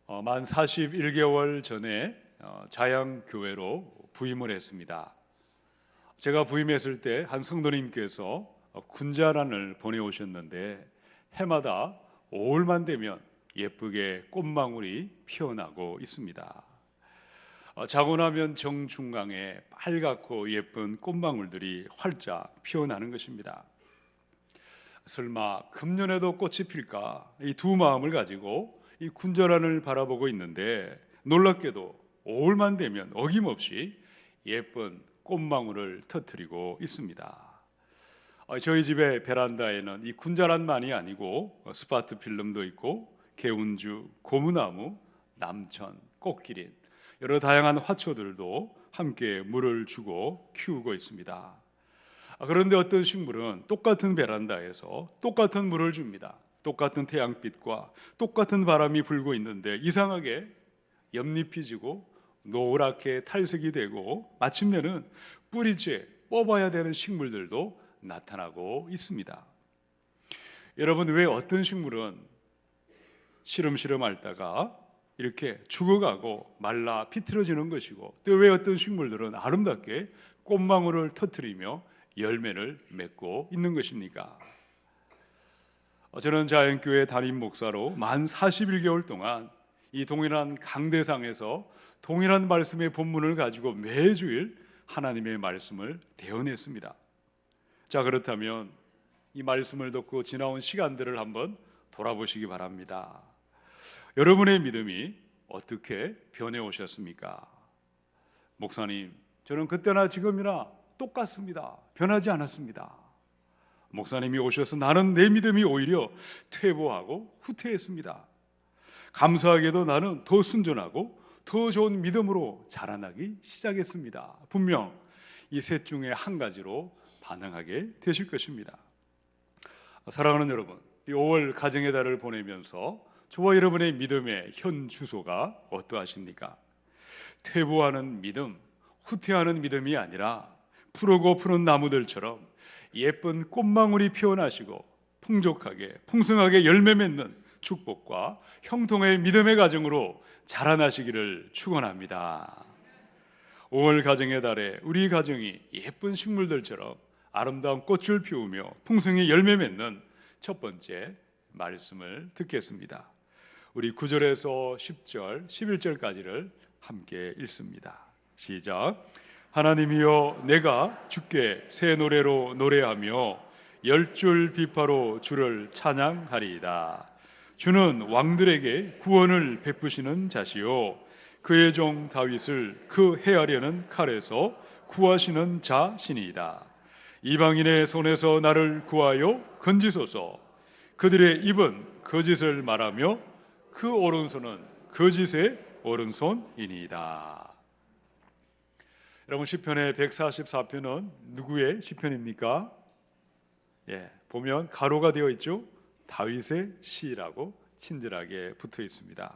만 41개월 전에 자양교회로 부임을 했습니다. 제가 부임했을 때 한 성도님께서 군자란을 보내오셨는데 해마다 5월만 되면 예쁘게 꽃망울이 피어나고 있습니다. 자고 나면 정중앙에 빨갛고 예쁜 꽃망울들이 활짝 피어나는 것입니다. 설마 금년에도 꽃이 필까? 이 두 마음을 가지고 이 군자란을 바라보고 있는데 놀랍게도 5월만 되면 어김없이 예쁜 꽃망울을 터뜨리고 있습니다. 저희 집의 베란다에는 이 군자란만이 아니고 스파트 필름도 있고 개운주, 고무나무, 남천, 꽃기린 여러 다양한 화초들도 함께 물을 주고 키우고 있습니다. 그런데 어떤 식물은 똑같은 베란다에서 똑같은 물을 줍니다. 똑같은 태양빛과 똑같은 바람이 불고 있는데 이상하게 옆잎이 지고 노랗게 탈색이 되고 마침내는 뿌리째 뽑아야 되는 식물들도 나타나고 있습니다. 여러분, 왜 어떤 식물은 시름시름 앓다가 이렇게 죽어가고 말라 비틀어지는 것이고 또 왜 어떤 식물들은 아름답게 꽃망울을 터뜨리며 열매를 맺고 있는 것입니까? 저는 자연교회 담임 목사로 만 41개월 동안 이 동일한 강대상에서 동일한 말씀의 본문을 가지고 매주일 하나님의 말씀을 대언했습니다. 자, 그렇다면 이 말씀을 듣고 지나온 시간들을 한번 돌아보시기 바랍니다. 여러분의 믿음이 어떻게 변해 오셨습니까? 목사님, 저는 그때나 지금이나 똑같습니다. 변하지 않았습니다. 목사님이 오셔서 나는 내 믿음이 오히려 퇴보하고 후퇴했습니다. 감사하게도 나는 더 순전하고 더 좋은 믿음으로 자라나기 시작했습니다. 분명 이 셋 중에 한 가지로 반응하게 되실 것입니다. 사랑하는 여러분, 이 5월 가정의 달을 보내면서 저와 여러분의 믿음의 현 주소가 어떠하십니까? 퇴보하는 믿음, 후퇴하는 믿음이 아니라 푸르고 푸른 나무들처럼 예쁜 꽃망울이 피어나시고 풍족하게 풍성하게 열매 맺는 축복과 형통의 믿음의 가정으로 자라나시기를 축원합니다. 5월 가정의 달에 우리 가정이 예쁜 식물들처럼 아름다운 꽃을 피우며 풍성히 열매 맺는 첫 번째 말씀을 듣겠습니다. 우리 9절에서 10절, 11절까지를 함께 읽습니다. 시작. 하나님이여, 내가 주께 새 노래로 노래하며 열줄 비파로 주를 찬양하리이다. 주는 왕들에게 구원을 베푸시는 자시요 그의 종 다윗을 그 해하려는 칼에서 구하시는 자시니이다. 이방인의 손에서 나를 구하여 건지소서. 그들의 입은 거짓을 말하며 그 오른손은 거짓의 오른손이니이다. 여러분, 시편의 144편은 누구의 시편입니까? 보면 가로가 되어 있죠. 다윗의 시라고 친절하게 붙어 있습니다.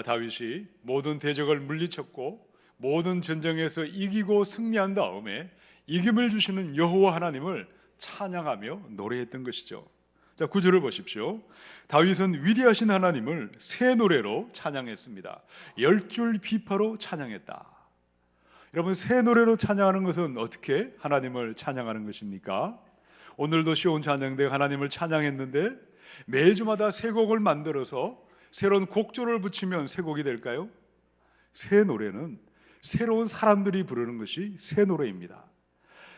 다윗이 모든 대적을 물리쳤고 모든 전쟁에서 이기고 승리한 다음에 이김을 주시는 여호와 하나님을 찬양하며 노래했던 것이죠. 자, 9절을 보십시오. 다윗은 위대하신 하나님을 새 노래로 찬양했습니다. 열줄 비파로 찬양했다. 여러분, 새 노래로 찬양하는 것은 어떻게 하나님을 찬양하는 것입니까? 오늘도 시온 찬양대 하나님을 찬양했는데 매주마다 새 곡을 만들어서 새로운 곡조를 붙이면 새 곡이 될까요? 새 노래는 새로운 사람들이 부르는 것이 새 노래입니다.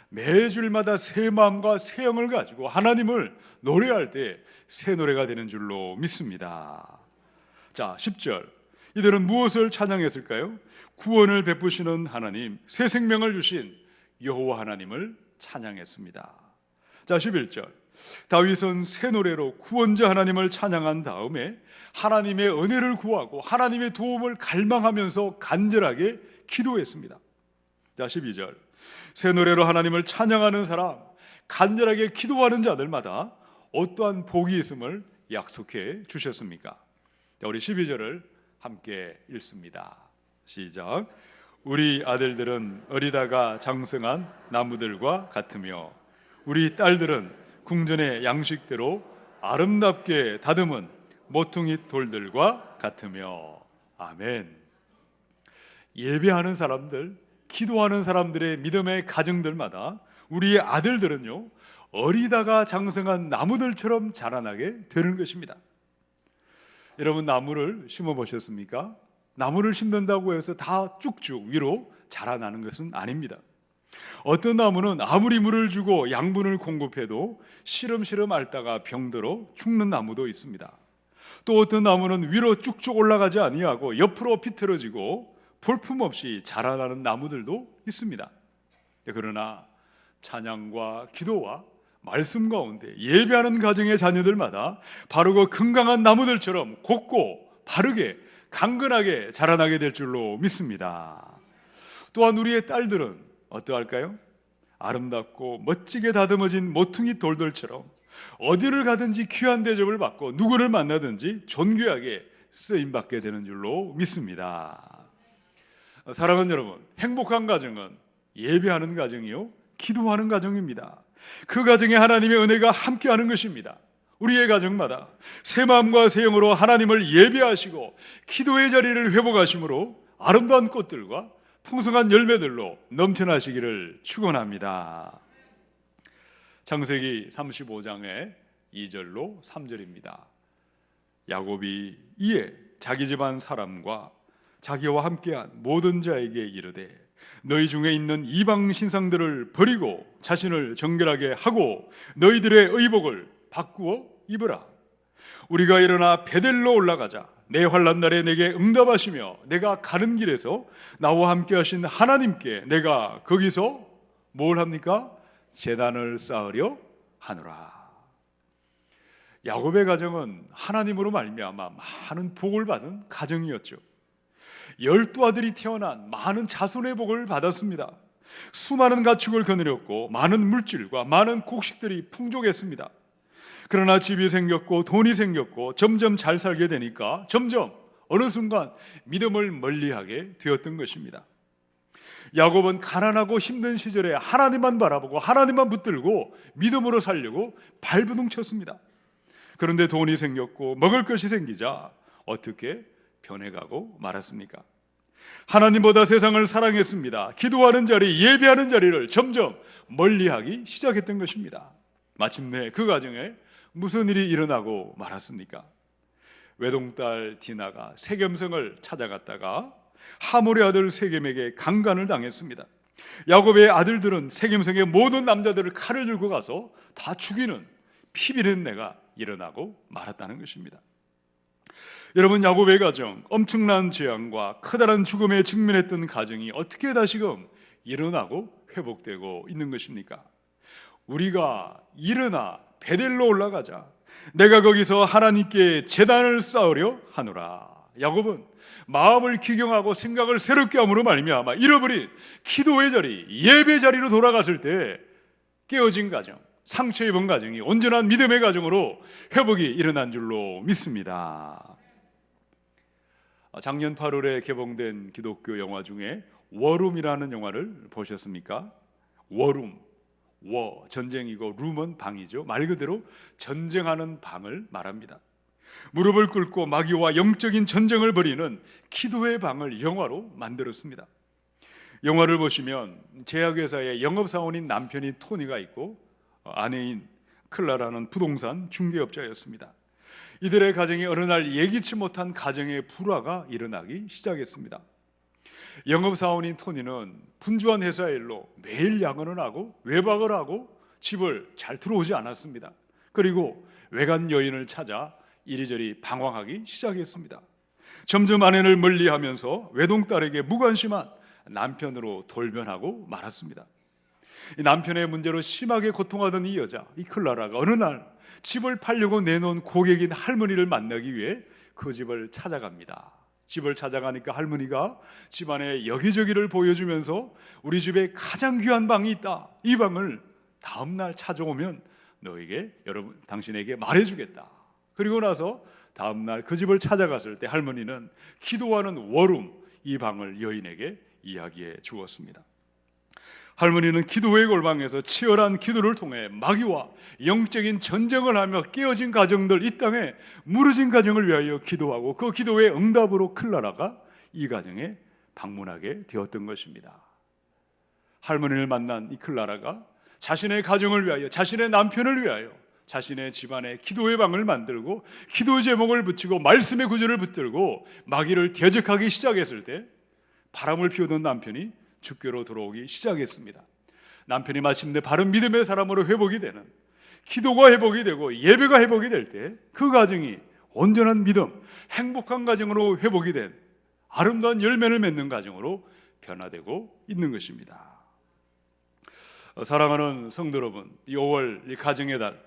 매주일마다 새 마음과 새 영을 가지고 하나님을 노래할 때 새 노래가 되는 줄로 믿습니다. 자, 10절. 이들은 무엇을 찬양했을까요? 구원을 베푸시는 하나님, 새 생명을 주신 여호와 하나님을 찬양했습니다. 자, 11절. 다윗은 새 노래로 구원자 하나님을 찬양한 다음에 하나님의 은혜를 구하고 하나님의 도움을 갈망하면서 간절하게 기도했습니다. 자, 12절. 새 노래로 하나님을 찬양하는 사람, 간절하게 기도하는 자들마다 어떠한 복이 있음을 약속해 주셨습니까? 자, 우리 12절을 함께 읽습니다. 시작. 우리 아들들은 어리다가 장성한 나무들과 같으며 우리 딸들은 궁전의 양식대로 아름답게 다듬은 모퉁이 돌들과 같으며. 아멘. 예배하는 사람들, 기도하는 사람들의 믿음의 가정들마다 우리의 아들들은요, 어리다가 장성한 나무들처럼 자라나게 되는 것입니다. 여러분, 나무를 심어 보셨습니까? 나무를 심는다고 해서 다 쭉쭉 위로 자라나는 것은 아닙니다. 어떤 나무는 아무리 물을 주고 양분을 공급해도 시름시름 앓다가 병들어 죽는 나무도 있습니다. 또 어떤 나무는 위로 쭉쭉 올라가지 아니하고 옆으로 비틀어지고 볼품없이 자라나는 나무들도 있습니다. 그러나 찬양과 기도와 말씀 가운데 예배하는 가정의 자녀들마다 바르고 건강한 나무들처럼 곱고 바르게 강건하게 자라나게 될 줄로 믿습니다. 또한 우리의 딸들은 어떠할까요? 아름답고 멋지게 다듬어진 모퉁이 돌들처럼 어디를 가든지 귀한 대접을 받고 누구를 만나든지 존귀하게 쓰임받게 되는 줄로 믿습니다. 사랑하는 여러분, 행복한 가정은 예배하는 가정이요, 기도하는 가정입니다. 그 가정에 하나님의 은혜가 함께하는 것입니다. 우리의 가정마다 새 마음과 새 영으로 하나님을 예배하시고 기도의 자리를 회복하심으로 아름다운 꽃들과 풍성한 열매들로 넘쳐나시기를 축원합니다. 창세기 35장의 2절로 3절입니다. 야곱이 이에 자기 집안 사람과 자기와 함께한 모든 자에게 이르되 너희 중에 있는 이방 신상들을 버리고 자신을 정결하게 하고 너희들의 의복을 바꾸어 입으라. 우리가 일어나 베델로 올라가자. 내 환난 날에 내게 응답하시며 내가 가는 길에서 나와 함께 하신 하나님께 내가 거기서 뭘 합니까? 제단을 쌓으려 하노라. 야곱의 가정은 하나님으로 말미암아 많은 복을 받은 가정이었죠. 12아들이 태어난 많은 자손의 복을 받았습니다. 수많은 가축을 거느렸고 많은 물질과 많은 곡식들이 풍족했습니다. 그러나 집이 생겼고 돈이 생겼고 점점 잘 살게 되니까 점점 어느 순간 믿음을 멀리하게 되었던 것입니다. 야곱은 가난하고 힘든 시절에 하나님만 바라보고 하나님만 붙들고 믿음으로 살려고 발부둥쳤습니다. 그런데 돈이 생겼고 먹을 것이 생기자 어떻게 변해가고 말았습니까? 하나님보다 세상을 사랑했습니다. 기도하는 자리, 예배하는 자리를 점점 멀리하기 시작했던 것입니다. 마침내 그 가정에 무슨 일이 일어나고 말았습니까? 외동딸 디나가 세겜성을 찾아갔다가 하몰의 아들 세겜에게 강간을 당했습니다. 야곱의 아들들은 세겜성의 모든 남자들을 칼을 들고 가서 다 죽이는 피비린내가 일어나고 말았다는 것입니다. 여러분, 야곱의 가정, 엄청난 재앙과 커다란 죽음에 직면했던 가정이 어떻게 다시금 일어나고 회복되고 있는 것입니까? 우리가 일어나 베델로 올라가자. 내가 거기서 하나님께 제단을 쌓으려 하노라. 야곱은 마음을 기경하고 생각을 새롭게 함으로 말미암아 잃어버린 기도의 자리, 예배 자리로 돌아갔을 때 깨어진 가정, 상처 입은 가정이 온전한 믿음의 가정으로 회복이 일어난 줄로 믿습니다. 작년 8월에 개봉된 기독교 영화 중에 워룸이라는 영화를 보셨습니까? 워룸, 전쟁이고 룸은 방이죠. 말 그대로 전쟁하는 방을 말합니다. 무릎을 꿇고 마귀와 영적인 전쟁을 벌이는 기도의 방을 영화로 만들었습니다. 영화를 보시면 제약회사의 영업사원인 남편인 토니가 있고 아내인 클라라는 부동산 중개업자였습니다. 이들의 가정에 어느 날 예기치 못한 가정의 불화가 일어나기 시작했습니다. 영업사원인 토니는 분주한 회사 일로 매일 야근을 하고 외박을 하고 집을 잘 들어오지 않았습니다. 그리고 외간 여인을 찾아 이리저리 방황하기 시작했습니다. 점점 아내를 멀리하면서 외동딸에게 무관심한 남편으로 돌변하고 말았습니다. 이 남편의 문제로 심하게 고통하던 이 여자, 이 클라라가 어느 날 집을 팔려고 내놓은 고객인 할머니를 만나기 위해 그 집을 찾아갑니다. 집을 찾아가니까 할머니가 집안의 여기저기를 보여주면서 우리 집에 가장 귀한 방이 있다. 이 방을 다음 날 찾아오면 당신에게 말해주겠다. 그리고 나서 다음 날 그 집을 찾아갔을 때 할머니는 기도하는 워룸, 이 방을 여인에게 이야기해 주었습니다. 할머니는 기도의 골방에서 치열한 기도를 통해 마귀와 영적인 전쟁을 하며 깨어진 가정들, 이 땅에 무너진 가정을 위하여 기도하고 그 기도의 응답으로 클라라가 이 가정에 방문하게 되었던 것입니다. 할머니를 만난 이 클라라가 자신의 가정을 위하여, 자신의 남편을 위하여 자신의 집안에 기도의 방을 만들고 기도 제목을 붙이고 말씀의 구절을 붙들고 마귀를 대적하기 시작했을 때 바람을 피우던 남편이 주께로 돌아오기 시작했습니다. 남편이 마침내 바른 믿음의 사람으로 회복이 되는, 기도가 회복이 되고 예배가 회복이 될 때 그 가정이 온전한 믿음, 행복한 가정으로 회복이 된 아름다운 열매를 맺는 가정으로 변화되고 있는 것입니다. 사랑하는 성도 여러분, 이 5월 이 가정의 달,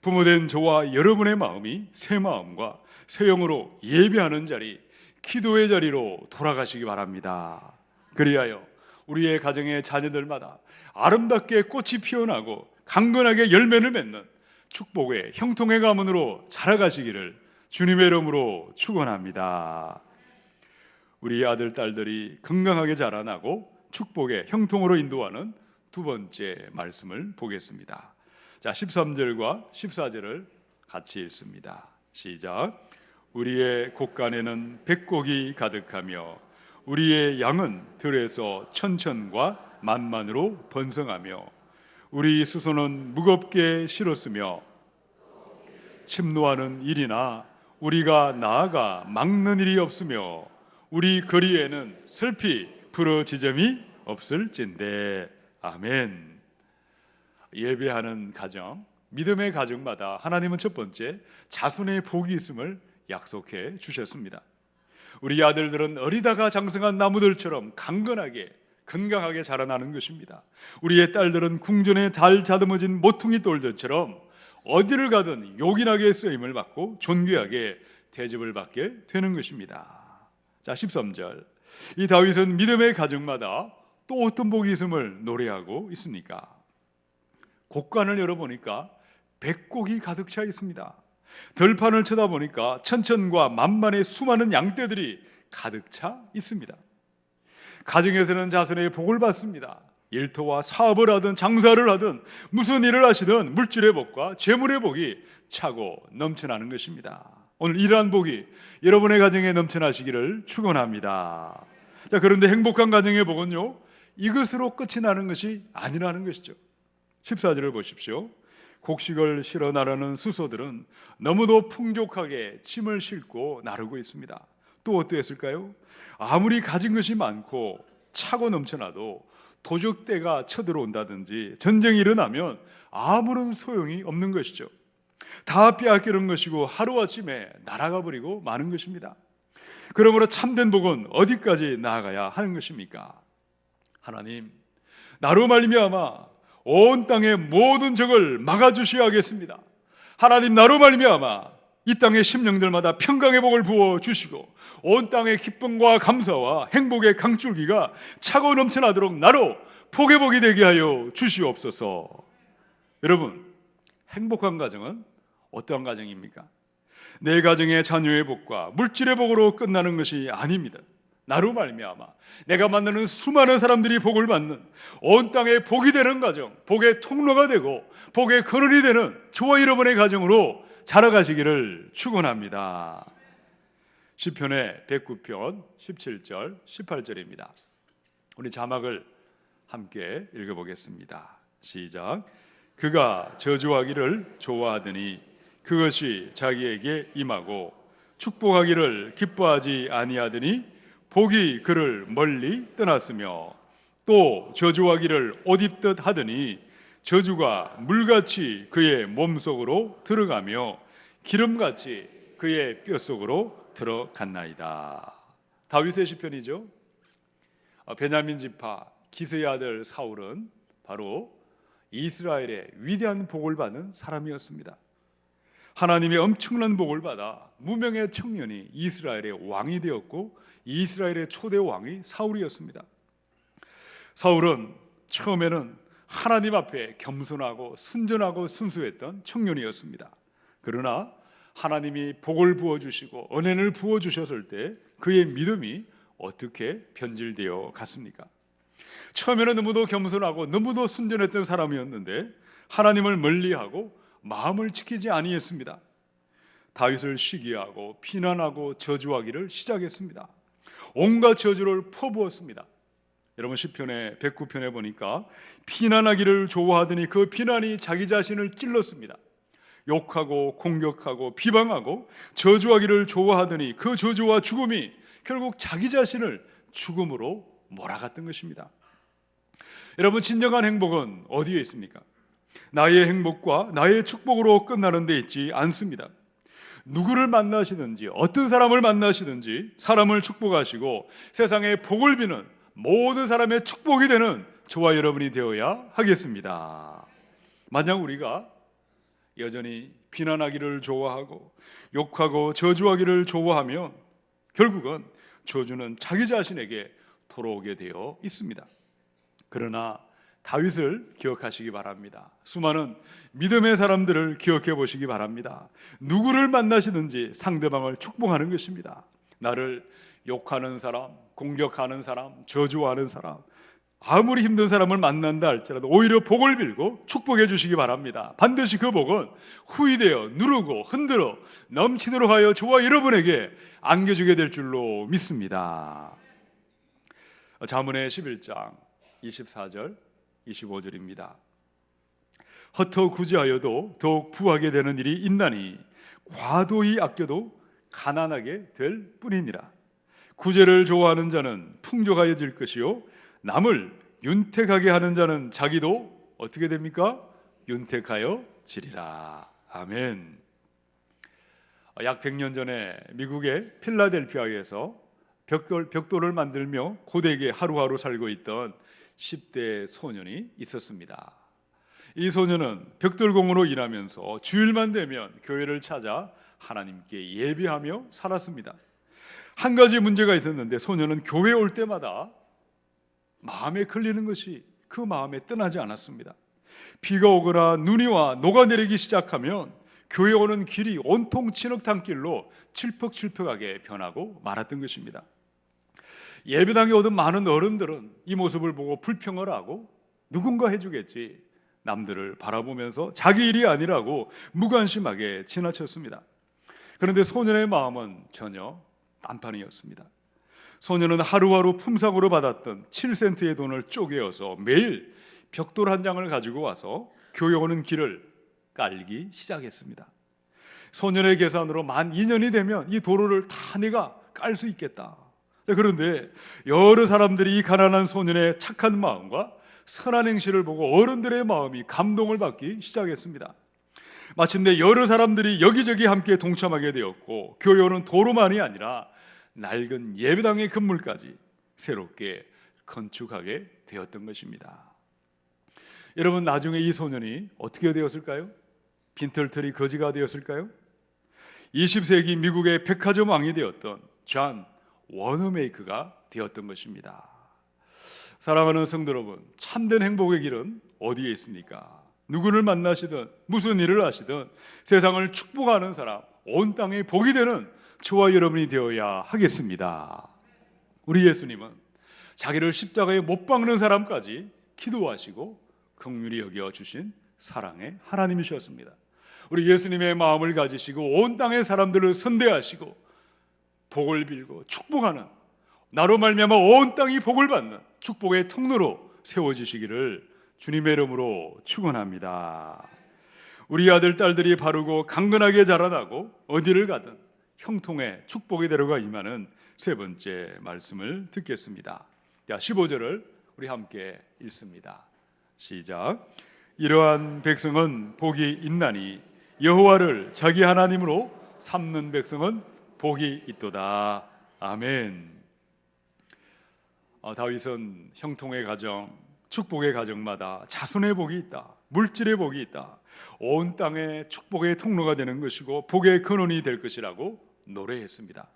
부모된 저와 여러분의 마음이 새 마음과 새 영으로 예배하는 자리, 기도의 자리로 돌아가시기 바랍니다. 그리하여 우리의 가정의 자녀들마다 아름답게 꽃이 피어나고 강건하게 열매를 맺는 축복의 형통의 가문으로 자라가시기를 주님의 이름으로 축원합니다. 우리 아들, 딸들이 건강하게 자라나고 축복의 형통으로 인도하는 두 번째 말씀을 보겠습니다. 자, 13절과 14절을 같이 읽습니다. 시작. 우리의 곳간에는 백곡이 가득하며 우리의 양은 들에서 천천과 만만으로 번성하며 우리 수소는 무겁게 실었으며 침노하는 일이나 우리가 나아가 막는 일이 없으며 우리 거리에는 슬피 부러지점이 없을진대. 아멘. 예배하는 가정, 믿음의 가정마다 하나님은 첫 번째 자손의 복이 있음을 약속해 주셨습니다. 우리 아들들은 어리다가 장성한 나무들처럼 강건하게 건강하게 자라나는 것입니다. 우리의 딸들은 궁전에 잘 다듬어진 모퉁이 돌들처럼 어디를 가든 요긴하게 쓰임을 받고 존귀하게 대접을 받게 되는 것입니다. 자, 13절. 이 다윗은 믿음의 가정마다 또 어떤 복이 있음을 노래하고 있습니까? 곡간을 열어보니까 백곡이 가득 차 있습니다. 들판을 쳐다보니까 천천과 만만의 수많은 양떼들이 가득 차 있습니다. 가정에서는 자손의 복을 받습니다. 일터와 사업을 하든 장사를 하든 무슨 일을 하시든 물질의 복과 재물의 복이 차고 넘쳐나는 것입니다. 오늘 이러한 복이 여러분의 가정에 넘쳐나시기를 축원합니다. 자, 그런데 행복한 가정의 복은요, 이것으로 끝이 나는 것이 아니라는 것이죠. 14절을 보십시오. 곡식을 실어 나르는 수소들은 너무도 풍족하게 침을 싣고 나르고 있습니다. 또 어떠했을까요? 아무리 가진 것이 많고 차고 넘쳐나도 도적대가 쳐들어온다든지 전쟁이 일어나면 아무런 소용이 없는 것이죠. 다 빼앗기는 것이고 하루아침에 날아가 버리고 마는 것입니다. 그러므로 참된 복은 어디까지 나아가야 하는 것입니까? 하나님, 나로 말미암아 온 땅의 모든 적을 막아주셔야 하겠습니다. 하나님, 나로 말미암아 이 땅의 심령들마다 평강의 복을 부어주시고 온 땅의 기쁨과 감사와 행복의 강줄기가 차고 넘쳐나도록 나로 복의 복이 되게 하여 주시옵소서. 여러분, 행복한 가정은 어떠한 가정입니까? 내 가정의 자녀의 복과 물질의 복으로 끝나는 것이 아닙니다. 나로 말미암아 내가 만나는 수많은 사람들이 복을 받는 온 땅에 복이 되는 가정, 복의 통로가 되고 복의 근원이 되는 저와 여러분의 가정으로 자라가시기를 축원합니다. 시편의 109편 17절 18절입니다. 우리 자막을 함께 읽어보겠습니다. 시작. 그가 저주하기를 좋아하더니 그것이 자기에게 임하고 축복하기를 기뻐하지 아니하더니 복이 그를 멀리 떠났으며 또 저주하기를 옷 입듯 하더니 저주가 물같이 그의 몸속으로 들어가며 기름같이 그의 뼛속으로 들어갔나이다. 다윗의 시편이죠. 베냐민 지파 기스의 아들 사울은 바로 이스라엘의 위대한 복을 받은 사람이었습니다. 하나님의 엄청난 복을 받아 무명의 청년이 이스라엘의 왕이 되었고 이스라엘의 초대 왕이 사울이었습니다. 사울은 처음에는 하나님 앞에 겸손하고 순전하고 순수했던 청년이었습니다. 그러나 하나님이 복을 부어주시고 은혜를 부어주셨을 때 그의 믿음이 어떻게 변질되어 갔습니까? 처음에는 너무도 겸손하고 너무도 순전했던 사람이었는데 하나님을 멀리하고 마음을 지키지 아니했습니다. 다윗을 시기하고 비난하고 저주하기를 시작했습니다. 온갖 저주를 퍼부었습니다. 여러분 시편의 109편에 보니까 비난하기를 좋아하더니 그 비난이 자기 자신을 찔렀습니다. 욕하고 공격하고 비방하고 저주하기를 좋아하더니 그 저주와 죽음이 결국 자기 자신을 죽음으로 몰아갔던 것입니다. 여러분 진정한 행복은 어디에 있습니까? 나의 행복과 나의 축복으로 끝나는 데 있지 않습니다. 누구를 만나시든지 어떤 사람을 만나시든지 사람을 축복하시고 세상에 복을 비는 모든 사람의 축복이 되는 저와 여러분이 되어야 하겠습니다. 만약 우리가 여전히 비난하기를 좋아하고 욕하고 저주하기를 좋아하면 결국은 저주는 자기 자신에게 돌아오게 되어 있습니다. 그러나 다윗을 기억하시기 바랍니다. 수많은 믿음의 사람들을 기억해 보시기 바랍니다. 누구를 만나시든지 상대방을 축복하는 것입니다. 나를 욕하는 사람, 공격하는 사람, 저주하는 사람, 아무리 힘든 사람을 만난다 할지라도 오히려 복을 빌고 축복해 주시기 바랍니다. 반드시 그 복은 후이되어 누르고 흔들어 넘치도록 하여 저와 여러분에게 안겨주게 될 줄로 믿습니다. 잠언의 11장 24절 25절입니다. 헛터 구제하여도 더욱 부하게 되는 일이 있나니 과도히 아껴도 가난하게 될 뿐이니라. 구제를 좋아하는 자는 풍족하여질 것이요 남을 윤택하게 하는 자는 자기도 어떻게 됩니까? 윤택하여 지리라. 아멘. 약 100년 전에 미국의 필라델피아에서 벽돌을 만들며 고되게 하루하루 살고 있던 10대 소년이 있었습니다. 이 소년은 벽돌공으로 일하면서 주일만 되면 교회를 찾아 하나님께 예배하며 살았습니다. 한 가지 문제가 있었는데 소년은 교회 올 때마다 마음에 걸리는 것이 그 마음에 떠나지 않았습니다. 비가 오거나 눈이 와 녹아내리기 시작하면 교회 오는 길이 온통 진흙탕 길로 칠퍽칠퍽하게 변하고 말았던 것입니다. 예배당에 오던 많은 어른들은 이 모습을 보고 불평을 하고 누군가 해주겠지 남들을 바라보면서 자기 일이 아니라고 무관심하게 지나쳤습니다. 그런데 소년의 마음은 전혀 딴판이었습니다. 소년은 하루하루 품삯으로 받았던 7센트의 돈을 쪼개어서 매일 벽돌 한 장을 가지고 와서 교회 오는 길을 깔기 시작했습니다. 소년의 계산으로 만 2년이 되면 이 도로를 다 내가 깔 수 있겠다. 그런데 여러 사람들이 이 가난한 소년의 착한 마음과 선한 행실을 보고 어른들의 마음이 감동을 받기 시작했습니다. 마침내 여러 사람들이 여기저기 함께 동참하게 되었고 교회 오는 도로만이 아니라 낡은 예배당의 건물까지 새롭게 건축하게 되었던 것입니다. 여러분 나중에 이 소년이 어떻게 되었을까요? 빈털터리 거지가 되었을까요? 20세기 미국의 백화점 왕이 되었던 존 워너메이크가 되었던 것입니다. 사랑하는 성도 여러분, 참된 행복의 길은 어디에 있습니까? 누구를 만나시든 무슨 일을 하시든 세상을 축복하는 사람, 온 땅에 복이 되는 저와 여러분이 되어야 하겠습니다. 우리 예수님은 자기를 십자가에 못 박는 사람까지 기도하시고 긍휼히 여겨 주신 사랑의 하나님이셨습니다. 우리 예수님의 마음을 가지시고 온 땅의 사람들을 선대하시고 복을 빌고 축복하는, 나로 말미암아 온 땅이 복을 받는 축복의 통로로 세워지시기를 주님의 이름으로 축원합니다. 우리 아들 딸들이 바르고 강건하게 자라나고 어디를 가든 형통의 축복이 되려가 임하는 세 번째 말씀을 듣겠습니다. 15절을 우리 함께 읽습니다. 시작. 이러한 백성은 복이 있나니 여호와를 자기 하나님으로 삼는 백성은 복이 있도다. 아멘. 다윗은 형통의 가정, 축복의 가정마다 자손의 복이 있다, 물질의 복이 있다, 온 땅에 축복의 통로가 되는 것이고 복의 근원이 될 것이라고 노래했습니다.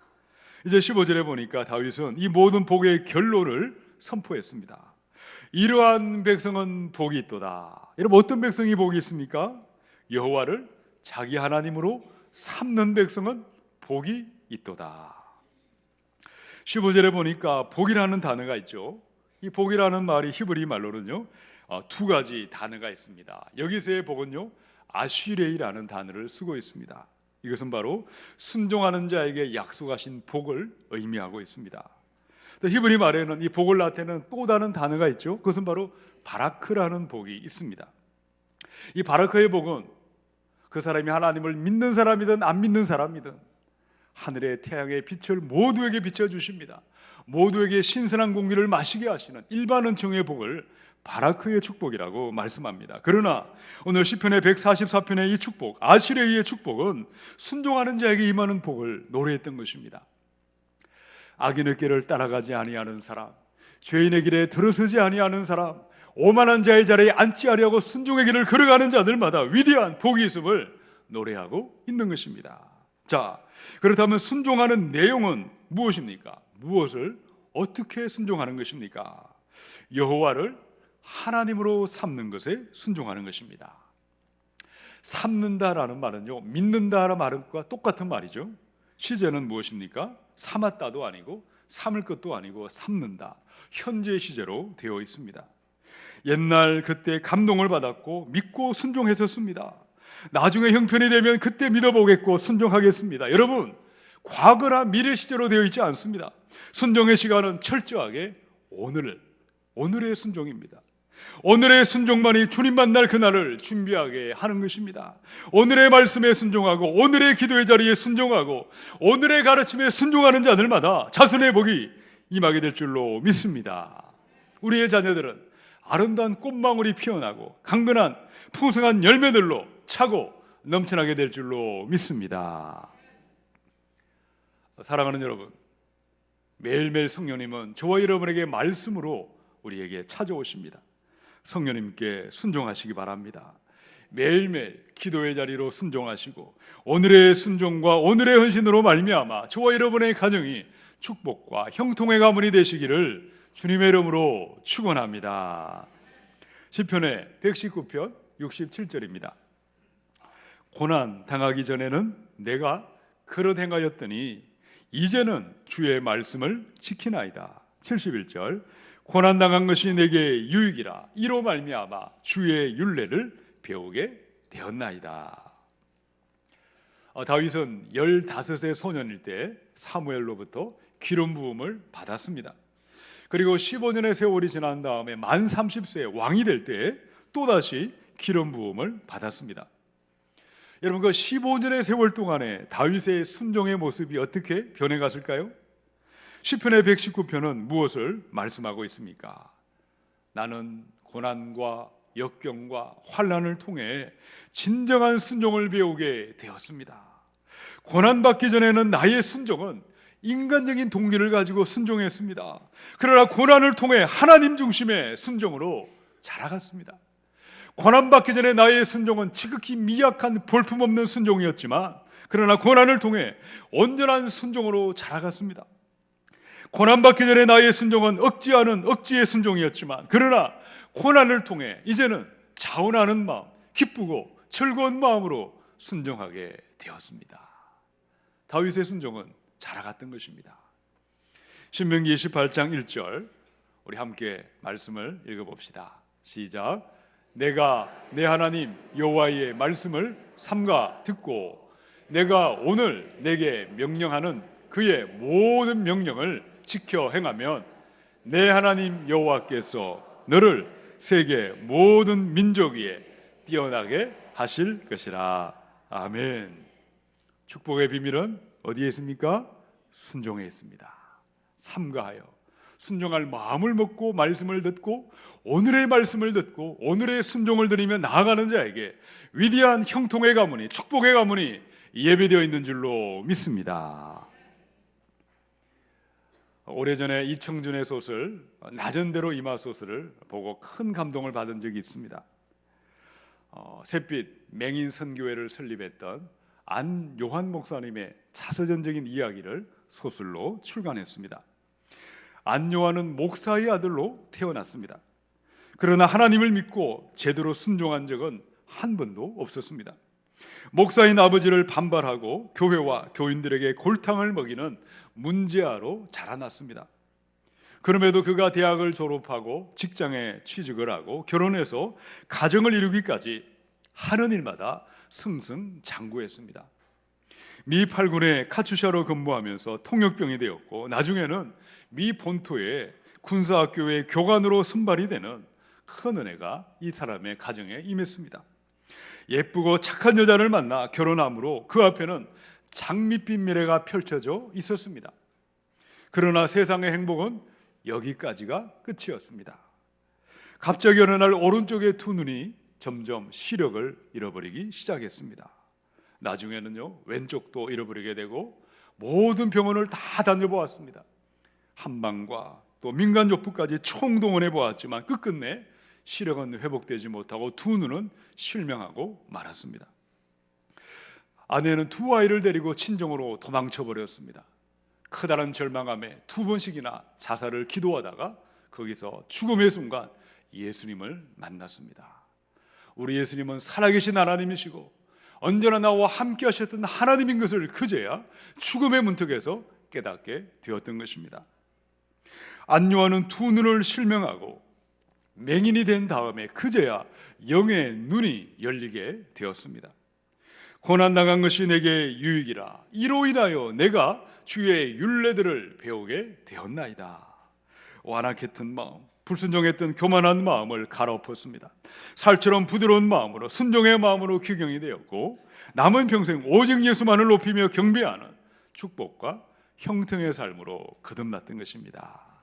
이제 15절에 보니까 다윗은 이 모든 복의 결론을 선포했습니다. 이러한 백성은 복이 있도다. 여러분 어떤 백성이 복이 있습니까? 여호와를 자기 하나님으로 삼는 백성은 복이 있도다. 15절에 보니까 복이라는 단어가 있죠. 이 복이라는 말이 히브리 말로는요, 두 가지 단어가 있습니다. 여기서의 복은요, 아쉬레이라는 단어를 쓰고 있습니다. 이것은 바로 순종하는 자에게 약속하신 복을 의미하고 있습니다. 또 히브리 말에는 이 복을 나타내는 또 다른 단어가 있죠. 그것은 바로 바라크라는 복이 있습니다. 이 바라크의 복은 그 사람이 하나님을 믿는 사람이든 안 믿는 사람이든 하늘의 태양의 빛을 모두에게 비춰주십니다. 모두에게 신선한 공기를 마시게 하시는 일반 은총의 복을 바라크의 축복이라고 말씀합니다. 그러나 오늘 시편의 144편의 이 축복, 아시레이의 축복은 순종하는 자에게 임하는 복을 노래했던 것입니다. 악인의 길을 따라가지 아니하는 사람, 죄인의 길에 들어서지 아니하는 사람, 오만한 자의 자리에 앉지 아니하고 순종의 길을 걸어가는 자들마다 위대한 복이 있음을 노래하고 있는 것입니다. 자, 그렇다면 순종하는 내용은 무엇입니까? 무엇을 어떻게 순종하는 것입니까? 여호와를 하나님으로 삼는 것에 순종하는 것입니다. 삼는다라는 말은요, 믿는다라는 말과 똑같은 말이죠. 시제는 무엇입니까? 삼았다도 아니고 삼을 것도 아니고 삼는다, 현재 시제로 되어 있습니다. 옛날 그때 감동을 받았고 믿고 순종했었습니다. 나중에 형편이 되면 그때 믿어보겠고 순종하겠습니다. 여러분, 과거나 미래 시제로 되어 있지 않습니다. 순종의 시간은 철저하게 오늘의 순종입니다. 오늘의 순종만이 주님 만날 그날을 준비하게 하는 것입니다. 오늘의 말씀에 순종하고 오늘의 기도의 자리에 순종하고 오늘의 가르침에 순종하는 자들마다 자손의 복이 임하게 될 줄로 믿습니다. 우리의 자녀들은 아름다운 꽃망울이 피어나고 강건한 풍성한 열매들로 차고 넘쳐나게 될 줄로 믿습니다. 사랑하는 여러분, 매일매일 성령님은 저와 여러분에게 말씀으로 우리에게 찾아오십니다. 성령님께 순종하시기 바랍니다. 매일매일 기도의 자리로 순종하시고 오늘의 순종과 오늘의 헌신으로 말미암아 저와 여러분의 가정이 축복과 형통의 가문이 되시기를 주님의 이름으로 축원합니다. 시편의 119편 67절입니다. 고난 당하기 전에는 내가 그릇 행하였더니 이제는 주의 말씀을 지키나이다. 71절 고난 당한 것이 내게 유익이라 이로 말미암아 주의 율례를 배우게 되었나이다. 다윗은 15세 소년일 때 사무엘로부터 기름 부음을 받았습니다. 그리고 15년의 세월이 지난 다음에 만 30세 왕이 될 때 또다시 기름 부음을 받았습니다. 여러분, 그 15년의 세월 동안에 다윗의 순종의 모습이 어떻게 변해갔을까요? 시편의 119편은 무엇을 말씀하고 있습니까? 나는 고난과 역경과 환난을 통해 진정한 순종을 배우게 되었습니다. 고난받기 전에는 나의 순종은 인간적인 동기를 가지고 순종했습니다. 그러나 고난을 통해 하나님 중심의 순종으로 자라갔습니다. 고난받기 전에 나의 순종은 지극히 미약한 볼품없는 순종이었지만 그러나 고난을 통해 온전한 순종으로 자라갔습니다. 고난받기 전에 나의 순종은 억지하는 억지의 순종이었지만 그러나 고난을 통해 이제는 자원하는 마음, 기쁘고 즐거운 마음으로 순종하게 되었습니다. 다윗의 순종은 자라갔던 것입니다. 신명기 28장 1절 우리 함께 말씀을 읽어봅시다. 시작. 내가 내 하나님 여호와의 말씀을 삼가 듣고 내가 오늘 내게 명령하는 그의 모든 명령을 지켜 행하면 내 하나님 여호와께서 너를 세계 모든 민족 위에 뛰어나게 하실 것이라. 아멘. 축복의 비밀은 어디에 있습니까? 순종에 있습니다. 삼가하여 순종할 마음을 먹고 말씀을 듣고 오늘의 말씀을 듣고 오늘의 순종을 드리며 나아가는 자에게 위대한 형통의 가문이, 축복의 가문이 예비되어 있는 줄로 믿습니다. 오래전에 이청준의 소설 낮은 대로 임하 소설을 보고 큰 감동을 받은 적이 있습니다. 샛빛 맹인 선교회를 설립했던 안요한 목사님의 자서전적인 이야기를 소설로 출간했습니다. 안요한은 목사의 아들로 태어났습니다. 그러나 하나님을 믿고 제대로 순종한 적은 한 번도 없었습니다. 목사인 아버지를 반발하고 교회와 교인들에게 골탕을 먹이는 문제아로 자라났습니다. 그럼에도 그가 대학을 졸업하고 직장에 취직을 하고 결혼해서 가정을 이루기까지 하는 일마다 승승장구했습니다. 미 8군의 카츄샤로 근무하면서 통역병이 되었고 나중에는 미 본토의 군사학교의 교관으로 선발이 되는 큰 은혜가 이 사람의 가정에 임했습니다. 예쁘고 착한 여자를 만나 결혼함으로 그 앞에는 장밋빛 미래가 펼쳐져 있었습니다. 그러나 세상의 행복은 여기까지가 끝이었습니다. 갑자기 어느 날 오른쪽의 두 눈이 점점 시력을 잃어버리기 시작했습니다. 나중에는요, 왼쪽도 잃어버리게 되고 모든 병원을 다 다녀보았습니다. 한방과 또 민간요법까지 총동원해 보았지만 끝끝내 시력은 회복되지 못하고 두 눈은 실명하고 말았습니다. 아내는 두 아이를 데리고 친정으로 도망쳐 버렸습니다. 커다란 절망감에 두 번씩이나 자살을 기도하다가 거기서 죽음의 순간 예수님을 만났습니다. 우리 예수님은 살아계신 하나님이시고 언제나 나와 함께 하셨던 하나님인 것을 그제야 죽음의 문턱에서 깨닫게 되었던 것입니다. 안요한은 두 눈을 실명하고 맹인이 된 다음에 그제야 영의 눈이 열리게 되었습니다. 고난당한 것이 내게 유익이라 이로 인하여 내가 주의 율례들을 배우게 되었나이다. 완악했던 마음, 불순종했던 교만한 마음을 갈아엎었습니다. 살처럼 부드러운 마음으로 순종의 마음으로 귀경이 되었고 남은 평생 오직 예수만을 높이며 경배하는 축복과 형통의 삶으로 거듭났던 것입니다.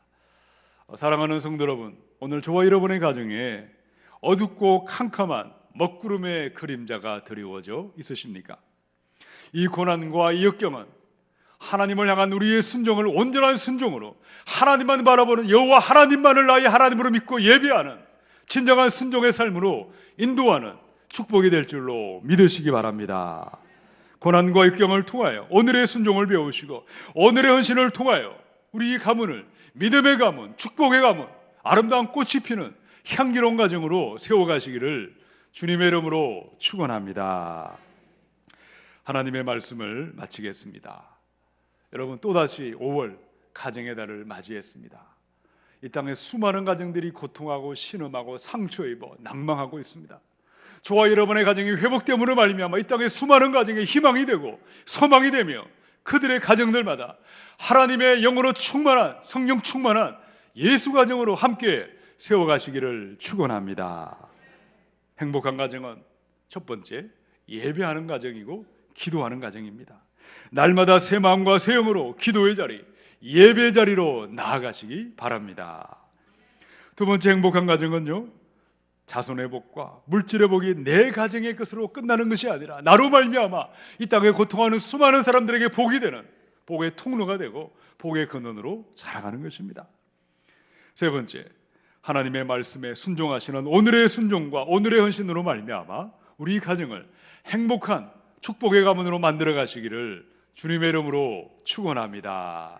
사랑하는 성도 여러분, 오늘 저와 여러분의 가정에 어둡고 캄캄한 먹구름의 그림자가 드리워져 있으십니까? 이 고난과 이 역경은 하나님을 향한 우리의 순종을 온전한 순종으로 하나님만 바라보는 여호와 하나님만을 나의 하나님으로 믿고 예배하는 진정한 순종의 삶으로 인도하는 축복이 될 줄로 믿으시기 바랍니다. 고난과 역경을 통하여 오늘의 순종을 배우시고 오늘의 헌신을 통하여 우리 이 가문을 믿음의 가문, 축복의 가문, 아름다운 꽃이 피는 향기로운 가정으로 세워가시기를 주님의 이름으로 축원합니다. 하나님의 말씀을 마치겠습니다. 여러분, 또다시 5월 가정의 달을 맞이했습니다. 이 땅에 수많은 가정들이 고통하고 신음하고 상처 입어 낭망하고 있습니다. 저와 여러분의 가정이 회복됨으로 말미암아 이 땅에 수많은 가정에 희망이 되고 소망이 되며 그들의 가정들마다 하나님의 영으로 충만한, 성령 충만한 예수 가정으로 함께 세워가시기를 축원합니다. 행복한 가정은 첫 번째, 예배하는 가정이고 기도하는 가정입니다. 날마다 새 마음과 새 영으로 기도의 자리, 예배의 자리로 나아가시기 바랍니다. 두 번째 행복한 가정은요, 자손의 복과 물질의 복이 내 가정의 것으로 끝나는 것이 아니라 나로 말미암아 이 땅에 고통하는 수많은 사람들에게 복이 되는 복의 통로가 되고 복의 근원으로 자라가는 것입니다. 세 번째, 하나님의 말씀에 순종하시는 오늘의 순종과 오늘의 헌신으로 말미암아 우리 가정을 행복한 축복의 가문으로 만들어 가시기를 주님의 이름으로 축원합니다.